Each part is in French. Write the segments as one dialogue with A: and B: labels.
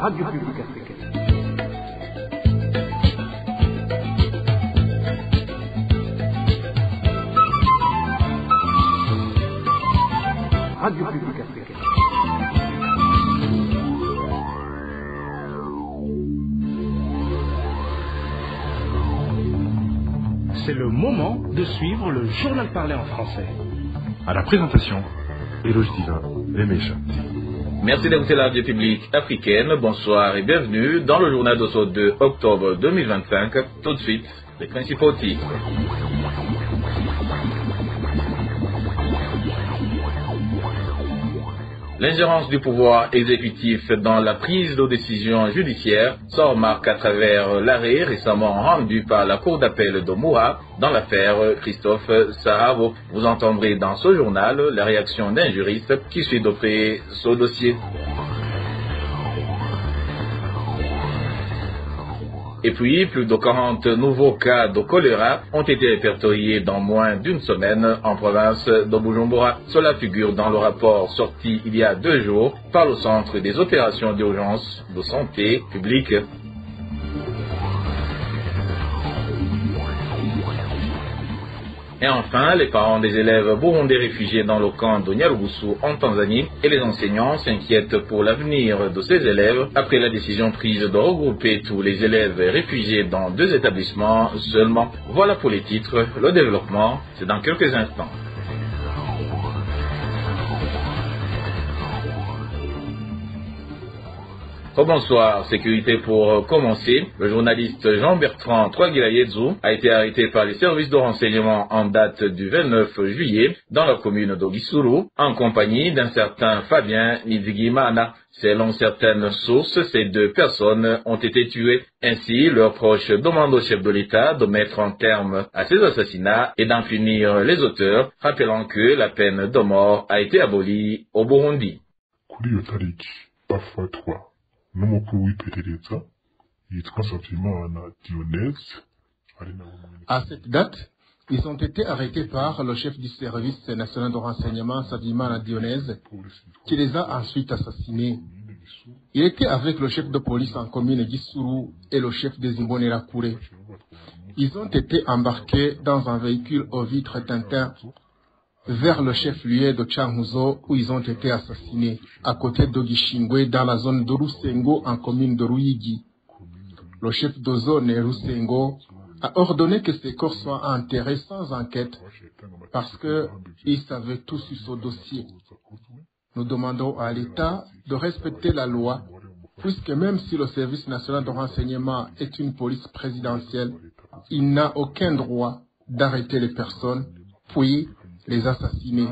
A: Radio Publique Africaine. Radio Publique Africaine. C'est le moment de suivre le journal parlé en français.
B: À la présentation, Eloge Diva, Remesha.
C: Merci d'écouter la radio publique africaine. Bonsoir et bienvenue dans le journal de ce 2 octobre 2025. Tout de suite, les principaux titres. L'ingérence du pouvoir exécutif dans la prise de décision judiciaire s'en remarque à travers l'arrêt récemment rendu par la Cour d'appel de Moura dans l'affaire Christophe Sahabo. Vous entendrez dans ce journal la réaction d'un juriste qui suit de près ce dossier. Et puis, plus de 40 nouveaux cas de choléra ont été répertoriés dans moins d'une semaine en province de Bujumbura. Cela figure dans le rapport sorti il y a 2 jours par le Centre des opérations d'urgence de santé publique. Et enfin, les parents des élèves burundais réfugiés dans le camp de Nyarugusu en Tanzanie et les enseignants s'inquiètent pour l'avenir de ces élèves après la décision prise de regrouper tous les élèves réfugiés dans 2 établissements seulement. Voilà pour les titres. Le développement, c'est dans quelques instants. Bonsoir, sécurité pour commencer. Le journaliste Jean-Bertrand Troagilayedzu a été arrêté par les services de renseignement en date du 29 juillet dans la commune d'Ogisuru en compagnie d'un certain Fabien Nizigimana. Selon certaines sources, ces 2 personnes ont été tuées. Ainsi, leurs proches demandent au chef de l'État de mettre un terme à ces assassinats et d'en punir les auteurs, rappelant que la peine de mort a été abolie au Burundi.
D: À cette date, ils ont été arrêtés par le chef du service national de renseignement, Savimana Dionèse, qui les a ensuite assassinés. Il était avec le chef de police en commune Gisuru et le chef des Imbonera Kure. Ils ont été embarqués dans un véhicule aux vitres teintées vers le chef-lieu de Changuzo où ils ont été assassinés, à côté d'Ogishingwe dans la zone de Rusengo en commune de Ruyigi. Le chef de zone Rusengo a ordonné que ces corps soient enterrés sans enquête parce qu'il savait tout sur ce dossier. Nous demandons à l'État de respecter la loi puisque même si le service national de renseignement est une police présidentielle, il n'a aucun droit d'arrêter les personnes puis les assassiner.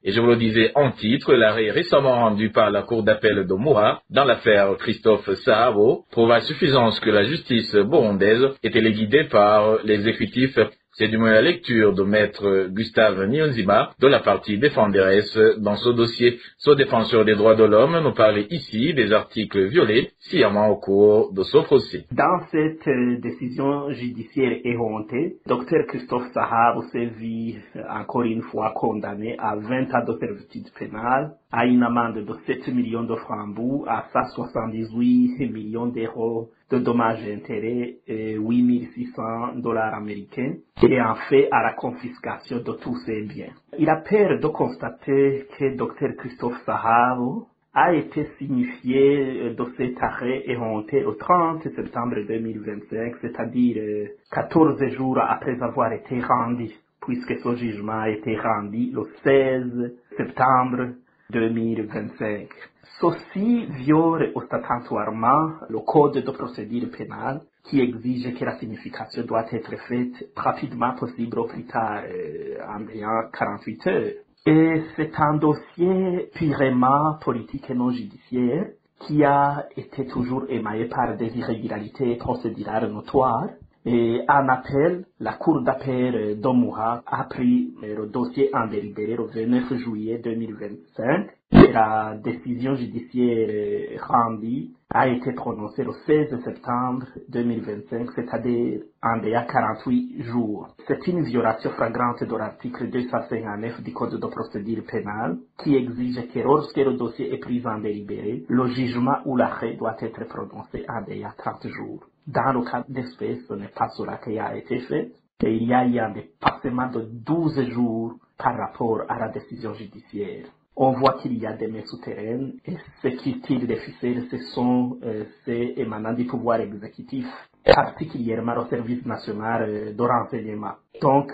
C: Et je vous le disais en titre, l'arrêt récemment rendu par la Cour d'appel de Moura dans l'affaire Christophe Sahabo prouve à suffisance que la justice burundaise est téléguidée par l'exécutif. C'est du moins la lecture de maître Gustave Niyonzima de la partie défenderesse dans ce dossier. Ce défenseur des droits de l'homme nous parlait ici des articles violés sciemment au cours de ce procès.
E: Dans cette décision judiciaire éhontée, Dr Christophe Sahabo s'est vu encore une fois condamné à 20 ans de servitude pénale, à une amende de 7 millions de francs à 178 millions d'euros de dommages et intérêts et 8 600 $ américains et en fait à la confiscation de tous ses biens. Il a peur de constater que Dr Christophe Sahabo a été signifié de cet arrêt éhonté le 30 septembre 2025, c'est-à-dire 14 jours après avoir été rendu, puisque ce jugement a été rendu le 16 septembre 2025. Ceci viole ostentatoirement le code de procédure pénale qui exige que la signification doit être faite rapidement possible au plus tard en ayant 48 heures. Et c'est un dossier purement politique et non judiciaire qui a été toujours émaillé par des irrégularités procédurales notoires Et en appel, la Cour d'appel d'Omuha a pris le dossier en délibéré le 29 juillet 2025 et la décision judiciaire rendue a été prononcée le 16 septembre 2025, c'est-à-dire en il y a 48 jours. C'est une violation flagrante de l'article 259 du Code de procédure pénale qui exige que lorsque le dossier est pris en délibéré, le jugement ou l'arrêt doit être prononcé en il y a 30 jours. Dans le cas d'espèce, ce n'est pas cela qui a été fait. Et il y a eu un dépassement de 12 jours par rapport à la décision judiciaire. On voit qu'il y a des mains souterraines et ce qui tire les ficelles, ce sont ceux émanant du pouvoir exécutif, particulièrement au service national de renseignement. Donc,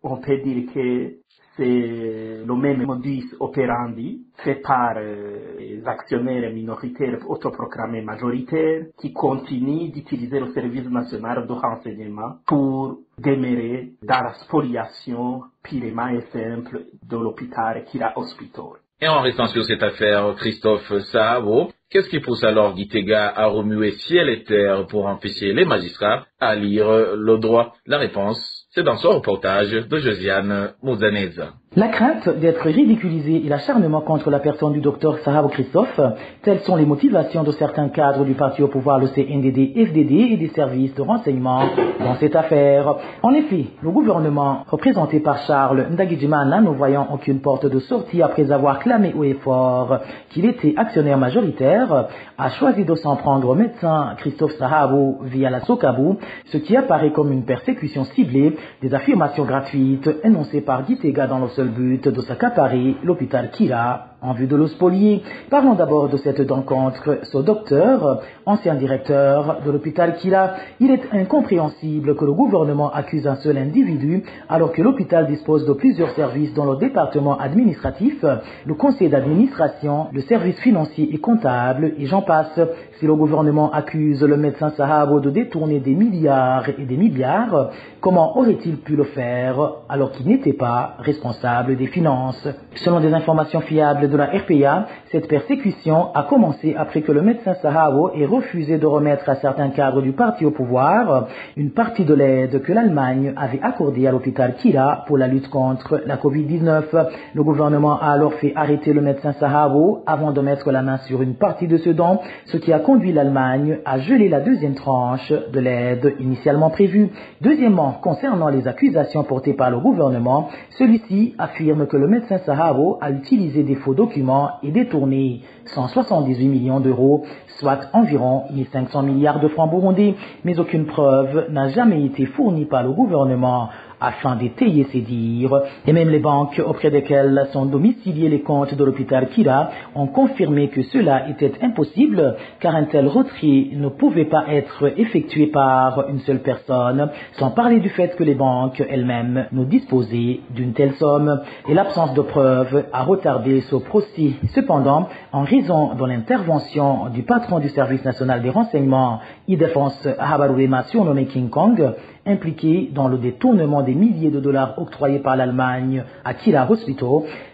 E: on peut dire que c'est le même modus operandi fait par les actionnaires minoritaires autoproclamés majoritaires qui continuent d'utiliser le service national de renseignement pour demeurer dans la spoliation purement et simple de l'hôpital Kira Hospital.
C: Et en restant sur cette affaire, Christophe Sahabo, qu'est-ce qui pousse alors Gitega à remuer ciel et terre pour empêcher les magistrats à lire le droit? La réponse, c'est dans son reportage de Josiane Mouzaneza.
F: La crainte d'être ridiculisé et l'acharnement contre la personne du docteur Sahabo Christophe, telles sont les motivations de certains cadres du parti au pouvoir, le CNDD-FDD et des services de renseignement dans cette affaire. En effet, le gouvernement, représenté par Charles Ndagijimana, ne voyant aucune porte de sortie après avoir clamé haut et fort qu'il était actionnaire majoritaire, a choisi de s'en prendre au médecin Christophe Sahabo via la Sokabou, ce qui apparaît comme une persécution ciblée des affirmations gratuites énoncées par Gitega dans le seul but de s'accaparer l'hôpital Kira en vue de le spolier. Parlons d'abord de cette rencontre. Ce docteur, ancien directeur de l'hôpital Kira, il est incompréhensible que le gouvernement accuse un seul individu alors que l'hôpital dispose de plusieurs services dans le département administratif, le conseil d'administration, le service financier et comptable, et j'en passe. Si le gouvernement accuse le médecin Sahabo de détourner des milliards et des milliards, comment aurait-il pu le faire alors qu'il n'était pas responsable des finances? Selon des informations fiables de la RPA, cette persécution a commencé après que le médecin Sahabo ait refusé de remettre à certains cadres du parti au pouvoir une partie de l'aide que l'Allemagne avait accordée à l'hôpital Kira pour la lutte contre la Covid-19. Le gouvernement a alors fait arrêter le médecin Sahabo avant de mettre la main sur une partie de ce don, ce qui a conduit l'Allemagne à geler la deuxième tranche de l'aide initialement prévue. Deuxièmement, concernant les accusations portées par le gouvernement, celui-ci affirme que le médecin Sahabo a utilisé des faux documents et détourné 178 millions d'euros, soit environ 1500 milliards de francs burundais, mais aucune preuve n'a jamais été fournie par le gouvernement afin d'étayer ces dires. Et même les banques auprès desquelles sont domiciliés les comptes de l'hôpital Kira ont confirmé que cela était impossible car un tel retrait ne pouvait pas être effectué par une seule personne, sans parler du fait que les banques elles-mêmes ne disposaient d'une telle somme. Et l'absence de preuves a retardé ce procès. Cependant, en raison de l'intervention du patron du service national des renseignements, Idefense Habarurema surnommé King Kong, impliqué dans le détournement des milliers de dollars octroyés par l'Allemagne à Kira Hospital,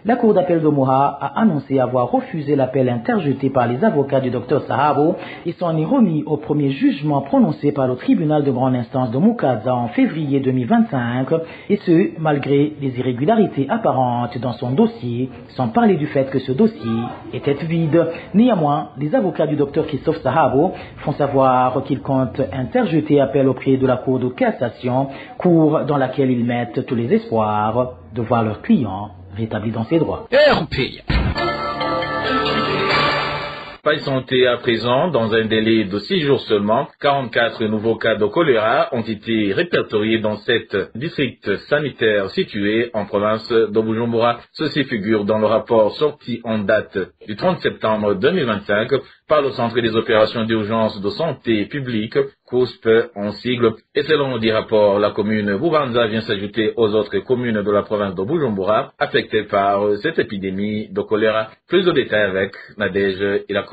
F: la Cour d'appel de Moha a annoncé avoir refusé l'appel interjeté par les avocats du Dr Sahabo et s'en est remis au premier jugement prononcé par le tribunal de grande instance de Mukaza en février 2025, et ce, malgré les irrégularités apparentes dans son dossier, sans parler du fait que ce dossier était vide. Néanmoins, les avocats du Dr Christophe Sahabo font savoir qu'ils comptent interjeter appel auprès de la Cour de cassation, cour dans laquelle ils mettent tous les espoirs de voir leur client rétabli dans ses droits.
C: Paille santé à présent, dans un délai de 6 jours seulement, 44 nouveaux cas de choléra ont été répertoriés dans 7 districts sanitaires situés en province de Bujumbura. Ceci figure dans le rapport sorti en date du 30 septembre 2025 par le Centre des opérations d'urgence de santé publique, COUSP en sigle. Et selon le dit rapport, la commune Bubanza vient s'ajouter aux autres communes de la province de Bujumbura affectées par cette épidémie de choléra. Plus de détails avec Nadège et la Côte.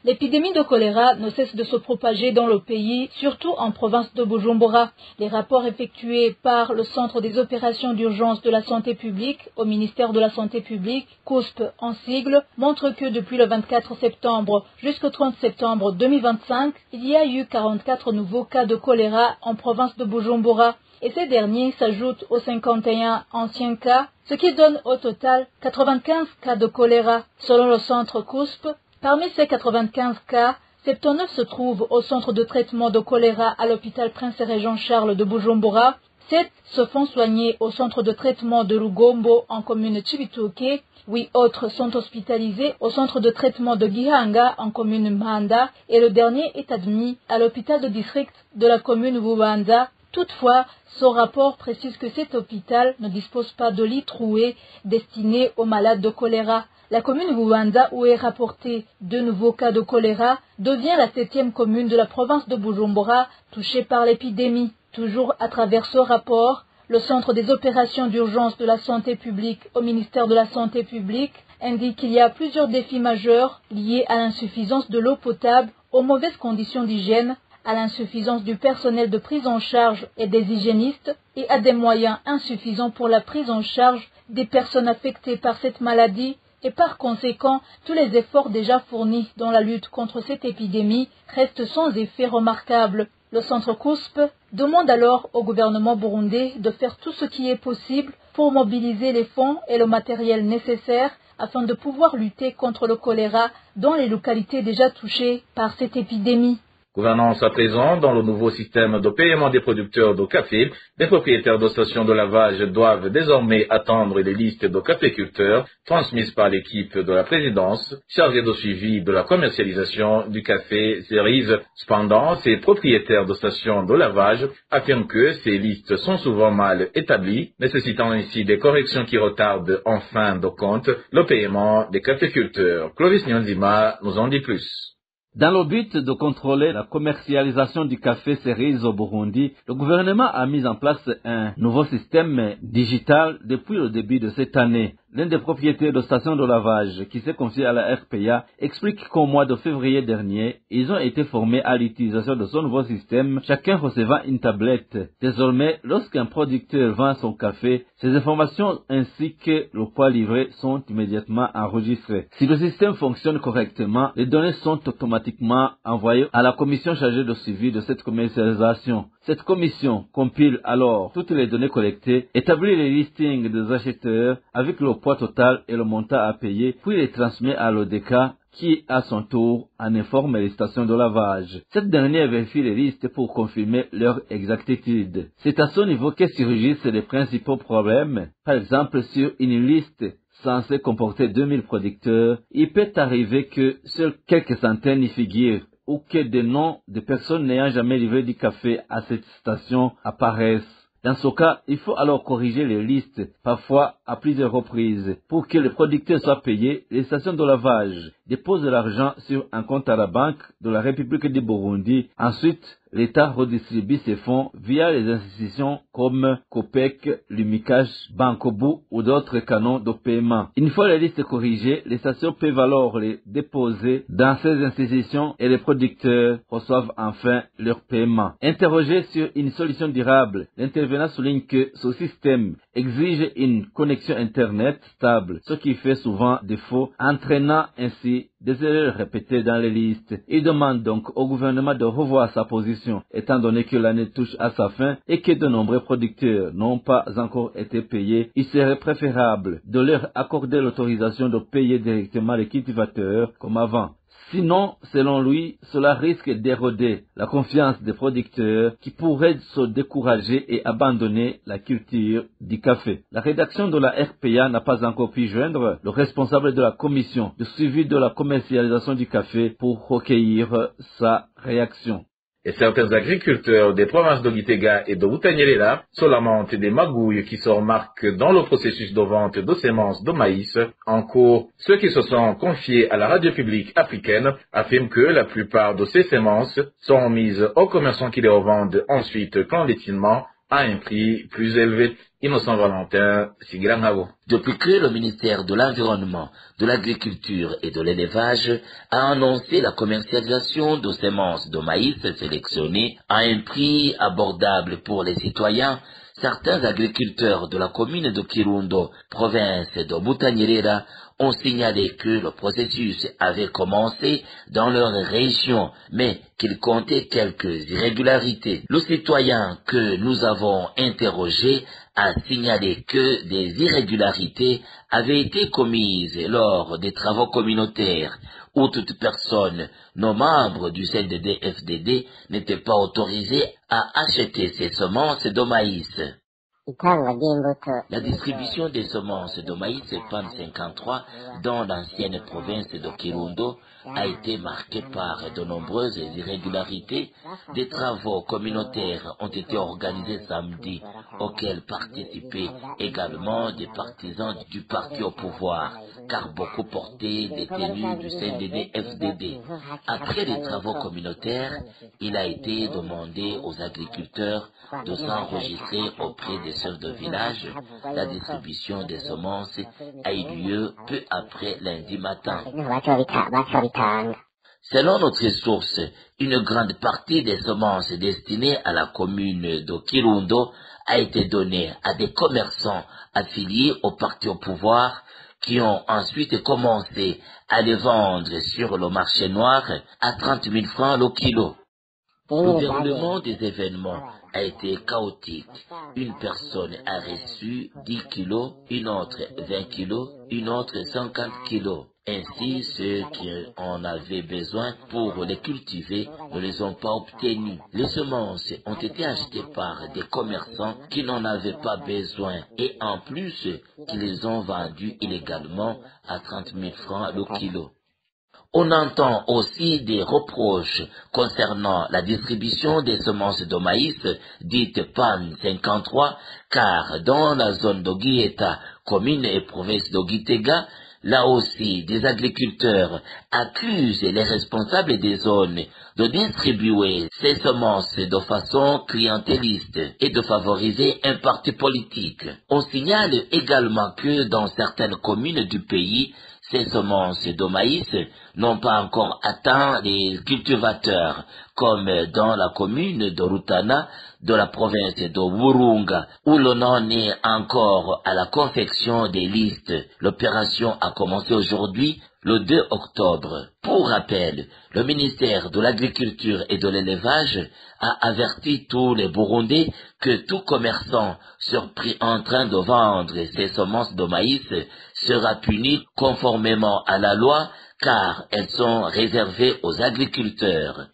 G: L'épidémie de choléra ne cesse de se propager dans le pays, surtout en province de Bujumbura. Les rapports effectués par le Centre des opérations d'urgence de la santé publique au ministère de la Santé publique, COUSP en sigle, montrent que depuis le 24 septembre jusqu'au 30 septembre 2025, il y a eu 44 nouveaux cas de choléra en province de Bujumbura. Et ces derniers s'ajoutent aux 51 anciens cas, ce qui donne au total 95 cas de choléra. Selon le centre COUSP, parmi ces 95 cas, 79 se trouvent au centre de traitement de choléra à l'hôpital Prince-Régent-Charles de Bujumbura, 7 se font soigner au centre de traitement de Lugombo en commune Chibitoke, 8 autres sont hospitalisés au centre de traitement de Gihanga en commune Mhanda et le dernier est admis à l'hôpital de district de la commune Bubanza. Toutefois, ce rapport précise que cet hôpital ne dispose pas de lits troués destinés aux malades de choléra. La commune Bubanza, où est rapporté de nouveaux cas de choléra, devient la 7e commune de la province de Bujumbura touchée par l'épidémie. Toujours à travers ce rapport, le Centre des opérations d'urgence de la santé publique au ministère de la Santé publique indique qu'il y a plusieurs défis majeurs liés à l'insuffisance de l'eau potable, aux mauvaises conditions d'hygiène, à l'insuffisance du personnel de prise en charge et des hygiénistes et à des moyens insuffisants pour la prise en charge des personnes affectées par cette maladie et par conséquent, tous les efforts déjà fournis dans la lutte contre cette épidémie restent sans effet remarquable. Le centre COUSP demande alors au gouvernement burundais de faire tout ce qui est possible pour mobiliser les fonds et le matériel nécessaires afin de pouvoir lutter contre le choléra dans les localités déjà touchées par cette épidémie.
C: Gouvernance à présent, dans le nouveau système de paiement des producteurs de café, les propriétaires de stations de lavage doivent désormais attendre les listes de caféculteurs transmises par l'équipe de la présidence chargée de suivi de la commercialisation du café cerise. Cependant, ces propriétaires de stations de lavage affirment que ces listes sont souvent mal établies, nécessitant ainsi des corrections qui retardent en fin de compte le paiement des caféculteurs. Clovis Nyonzima nous en dit plus.
H: Dans le but de contrôler la commercialisation du café cerise au Burundi, le gouvernement a mis en place un nouveau système digital depuis le début de cette année. L'un des propriétaires de stations de lavage qui s'est confié à la RPA explique qu'au mois de février dernier, ils ont été formés à l'utilisation de ce nouveau système, chacun recevant une tablette. Désormais, lorsqu'un producteur vend son café, ces informations ainsi que le poids livré sont immédiatement enregistrées. Si le système fonctionne correctement, les données sont automatiquement envoyées à la commission chargée de suivi de cette commercialisation. Cette commission compile alors toutes les données collectées, établit les listings des acheteurs avec le poids total et le montant à payer, puis les transmet à l'ODK qui, à son tour, en informe les stations de lavage. Cette dernière vérifie les listes pour confirmer leur exactitude. C'est à ce niveau que surgissent les principaux problèmes. Par exemple, sur une liste censée comporter 2000 producteurs, il peut arriver que seuls quelques centaines y figurent, ou que des noms de personnes n'ayant jamais livré du café à cette station apparaissent. Dans ce cas, il faut alors corriger les listes, parfois à plusieurs reprises. Pour que les producteurs soient payés, les stations de lavage déposent l'argent sur un compte à la Banque de la République du Burundi. Ensuite, l'État redistribue ces fonds via les institutions comme COPEC, Lumicash, Bankobu ou d'autres canaux de paiement. Une fois les listes corrigées, les stations peuvent alors les déposer dans ces institutions et les producteurs reçoivent enfin leur paiement. Interrogé sur une solution durable, l'intervenant souligne que ce système exige une connexion Internet stable, ce qui fait souvent défaut, entraînant ainsi des erreurs répétées dans les listes. Il demande donc au gouvernement de revoir sa position, étant donné que l'année touche à sa fin et que de nombreux producteurs n'ont pas encore été payés. Il serait préférable de leur accorder l'autorisation de payer directement les cultivateurs comme avant. Sinon, selon lui, cela risque d'éroder la confiance des producteurs qui pourraient se décourager et abandonner la culture du café. La rédaction de la RPA n'a pas encore pu joindre le responsable de la commission de suivi de la commercialisation du café pour recueillir sa réaction.
C: Et certains agriculteurs des provinces de Gitega et de Butanyerera se lamentent des magouilles qui se remarquent dans le processus de vente de semences de maïs en cours. Ceux qui se sont confiés à la radio publique africaine affirment que la plupart de ces semences sont mises aux commerçants qui les revendent ensuite clandestinement à un prix plus élevé. Innocent Valentin, Sigiran Habo.
I: Depuis que le ministère de l'Environnement, de l'Agriculture et de l'Élevage a annoncé la commercialisation de semences de maïs sélectionnées à un prix abordable pour les citoyens, certains agriculteurs de la commune de Kirundo, province de Butanyerera, ont signalé que le processus avait commencé dans leur région, mais qu'il comptait quelques irrégularités. Le citoyen que nous avons interrogé a signalé que des irrégularités avaient été commises lors des travaux communautaires où toute personne non membre du CNDD-FDD n'était pas autorisée à acheter ces semences de maïs. La distribution des semences de maïs PAN 53 dans l'ancienne province de Kirundo a été marquée par de nombreuses irrégularités. Des travaux communautaires ont été organisés samedi, auxquels participaient également des partisans du parti au pouvoir, car beaucoup portaient des tenues du CNDD-FDD. Après les travaux communautaires, il a été demandé aux agriculteurs de s'enregistrer auprès des chefs de village. La distribution des semences a eu lieu peu après lundi matin. Selon notre source, une grande partie des semences destinées à la commune de Kirundo a été donnée à des commerçants affiliés au parti au pouvoir qui ont ensuite commencé à les vendre sur le marché noir à 30 000 francs le kilo. Le déroulement des événements a été chaotique. Une personne a reçu 10 kilos, une autre 20 kilos, une autre 50 kilos. Ainsi, ceux qui en avaient besoin pour les cultiver ne les ont pas obtenus. Les semences ont été achetées par des commerçants qui n'en avaient pas besoin et en plus qui les ont vendues illégalement à 30 000 francs le kilo. On entend aussi des reproches concernant la distribution des semences de maïs dites PAN 53, car dans la zone d'Oguieta, commune et province d'Oguitega, là aussi des agriculteurs accusent les responsables des zones de distribuer ces semences de façon clientéliste et de favoriser un parti politique. On signale également que dans certaines communes du pays, ces semences de maïs n'ont pas encore atteint les cultivateurs, comme dans la commune de Rutana, de la province de Wurunga, où l'on en est encore à la confection des listes. L'opération a commencé aujourd'hui, le 2 octobre. Pour rappel, le ministère de l'Agriculture et de l'Élevage a averti tous les Burundais que tout commerçant surpris en train de vendre ses semences de maïs sera puni conformément à la loi, car elles sont réservées aux agriculteurs.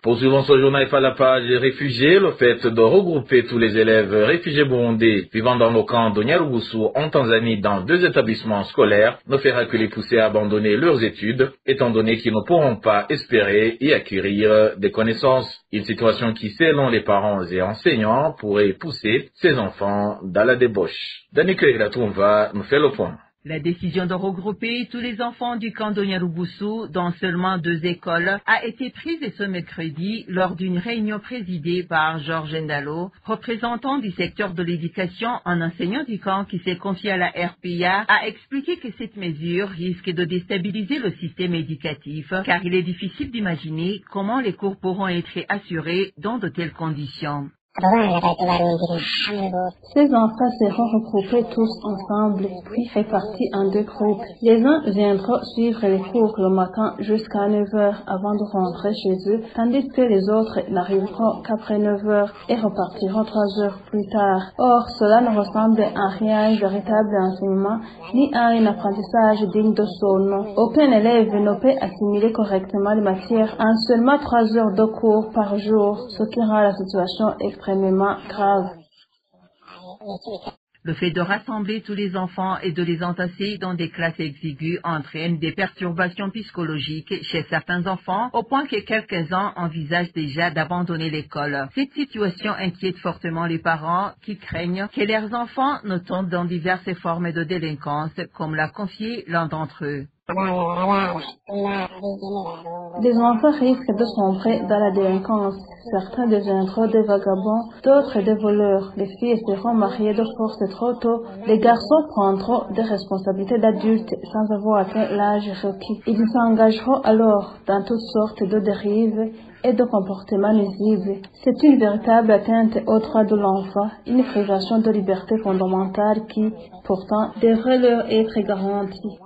C: Poursuivons ce journal à la page réfugiés. Le fait de regrouper tous les élèves réfugiés burundais vivant dans le camp de Nyarugusu en Tanzanie dans 2 établissements scolaires ne fera que les pousser à abandonner leurs études, étant donné qu'ils ne pourront pas espérer y acquérir des connaissances. Une situation qui, selon les parents et enseignants, pourrait pousser ces enfants dans la débauche. Danica Ilatumva nous fait le point.
J: La décision de regrouper tous les enfants du camp de Nyarugusu dans seulement 2 écoles a été prise ce mercredi lors d'une réunion présidée par Georges Ndalo, représentant du secteur de l'éducation, un enseignant du camp qui s'est confié à la RPA, a expliqué que cette mesure risque de déstabiliser le système éducatif car il est difficile d'imaginer comment les cours pourront être assurés dans de telles conditions.
K: Ces enfants seront regroupés tous ensemble, puis répartis en 2 groupes. Les uns viendront suivre les cours le matin jusqu'à 9h avant de rentrer chez eux, tandis que les autres n'arriveront qu'après 9h et repartiront 3 heures plus tard. Or, cela ne ressemble à rien à un véritable enseignement, ni à un apprentissage digne de son nom. Aucun élève ne peut assimiler correctement les matières en seulement 3 heures de cours par jour, ce qui rend la situation extrêmement grave.
J: Le fait de rassembler tous les enfants et de les entasser dans des classes exiguës entraîne des perturbations psychologiques chez certains enfants, au point que quelques-uns envisagent déjà d'abandonner l'école. Cette situation inquiète fortement les parents qui craignent que leurs enfants ne tombent dans diverses formes de délinquance, comme l'a confié l'un d'entre eux.
K: Des enfants risquent de sombrer dans la délinquance. Certains deviendront des vagabonds, d'autres des voleurs. Les filles seront mariées de force trop tôt. Les garçons prendront des responsabilités d'adultes sans avoir atteint l'âge requis. Ils s'engageront alors dans toutes sortes de dérives et de comportements nuisibles. C'est une véritable atteinte aux droits de l'enfant, une privation de liberté fondamentale qui, pourtant, devrait leur être garantie.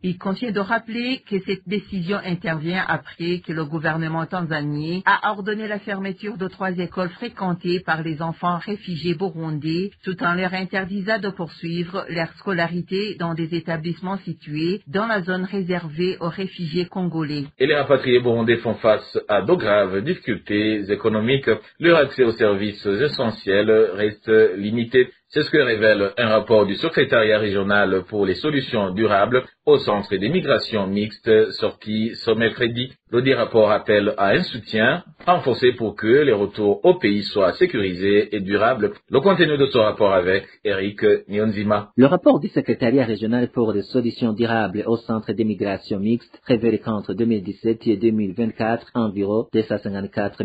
J: Il convient de rappeler que cette décision intervient après que le gouvernement tanzanien a ordonné la fermeture de 3 écoles fréquentées par les enfants réfugiés burundais, tout en leur interdisant de poursuivre leur scolarité dans des établissements situés dans la zone réservée aux réfugiés congolais.
C: Et les rapatriés burundais font face à de graves difficultés économiques. Leur accès aux services essentiels reste limité. C'est ce que révèle un rapport du secrétariat régional pour les solutions durables au centre des migrations mixtes sorti ce mercredi. Le rapport appelle à un soutien renforcé pour que les retours au pays soient sécurisés et durables. Le contenu de ce rapport avec Eric Nyonzima.
L: Le rapport du secrétariat régional pour les solutions durables au centre des migrations mixtes révèle qu'entre 2017 et 2024, environ 254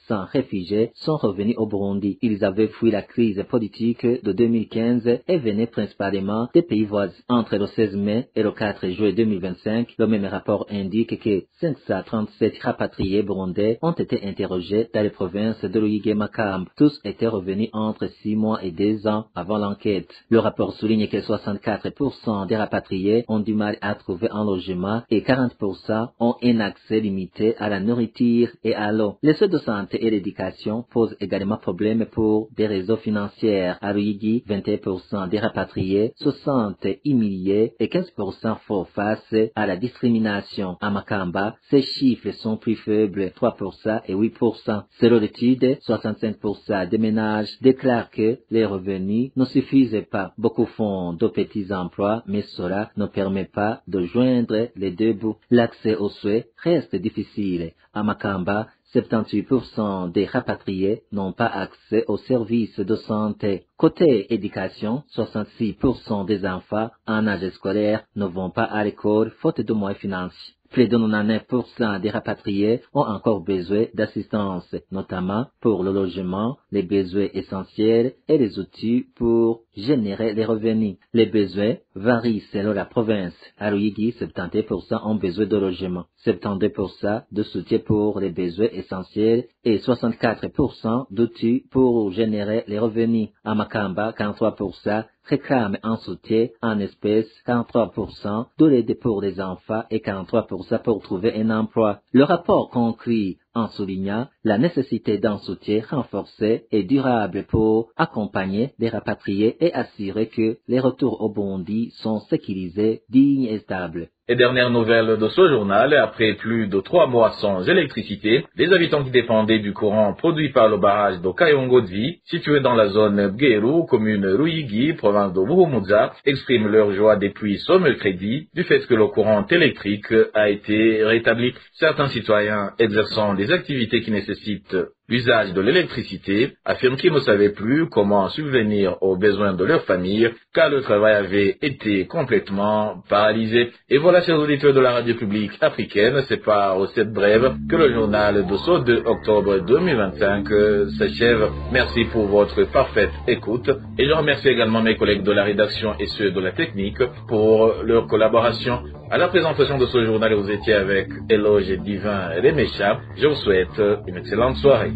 L: 100 réfugiés sont revenus au Burundi. Ils avaient fui la crise politique de 2015 et venaient principalement des pays voisins. Entre le 16 mai et le 4 juillet 2025, le même rapport indique que 537 rapatriés burundais ont été interrogés dans les provinces de Ruyigi et Makamba. Tous étaient revenus entre 6 mois et 2 ans avant l'enquête. Le rapport souligne que 64% des rapatriés ont du mal à trouver un logement et 40% ont un accès limité à la nourriture et à l'eau. Les soins de santé et l'éducation posent également problème pour des réseaux financiers. À Ruyigi, 21% des rapatriés se sentent humiliés et 15% font face à la discrimination. À Makamba, ces chiffres sont plus faibles, 3% et 8%. Selon l'étude, 65% des ménages déclarent que les revenus ne suffisent pas. Beaucoup font de petits emplois, mais cela ne permet pas de joindre les deux bouts. L'accès aux soins reste difficile. À Makamba, 78% des rapatriés n'ont pas accès aux services de santé. Côté éducation, 66% des enfants en âge scolaire ne vont pas à l'école faute de moyens financiers. Plus de 99% des rapatriés ont encore besoin d'assistance, notamment pour le logement, les besoins essentiels et les outils pour générer les revenus. Les besoins varient selon la province. À Ruyigi, 70% ont besoin de logement, 72% de soutien pour les besoins essentiels et 64% d'outils pour générer les revenus. À Makamba, 43% réclament un soutien en espèces, 43% de l'aide pour les enfants et 43% pour trouver un emploi. Le rapport conclut en soulignant la nécessité d'un soutien renforcé et durable pour accompagner les rapatriés et assurer que les retours au Burundi sont sécurisés, dignes et stables.
C: Et dernière nouvelle de ce journal, après plus de 3 mois sans électricité, les habitants qui dépendaient du courant produit par le barrage de Kayongodzi, situé dans la zone Bweru, commune Ruyigi, province de Buhumuza, expriment leur joie depuis ce mercredi du fait que le courant électrique a été rétabli. Certains citoyens exerçant des activités qui nécessitent l'usage de l'électricité affirment qu'ils ne savaient plus comment subvenir aux besoins de leur famille car le travail avait été complètement paralysé. Et voilà, chers auditeurs de la radio publique africaine, c'est par cette brève que le journal de ce 2 octobre 2025 s'achève. Merci pour votre parfaite écoute et je remercie également mes collègues de la rédaction et ceux de la technique pour leur collaboration. À la présentation de ce journal, vous étiez avec Éloge Divin Remécha. Je vous souhaite une excellente soirée.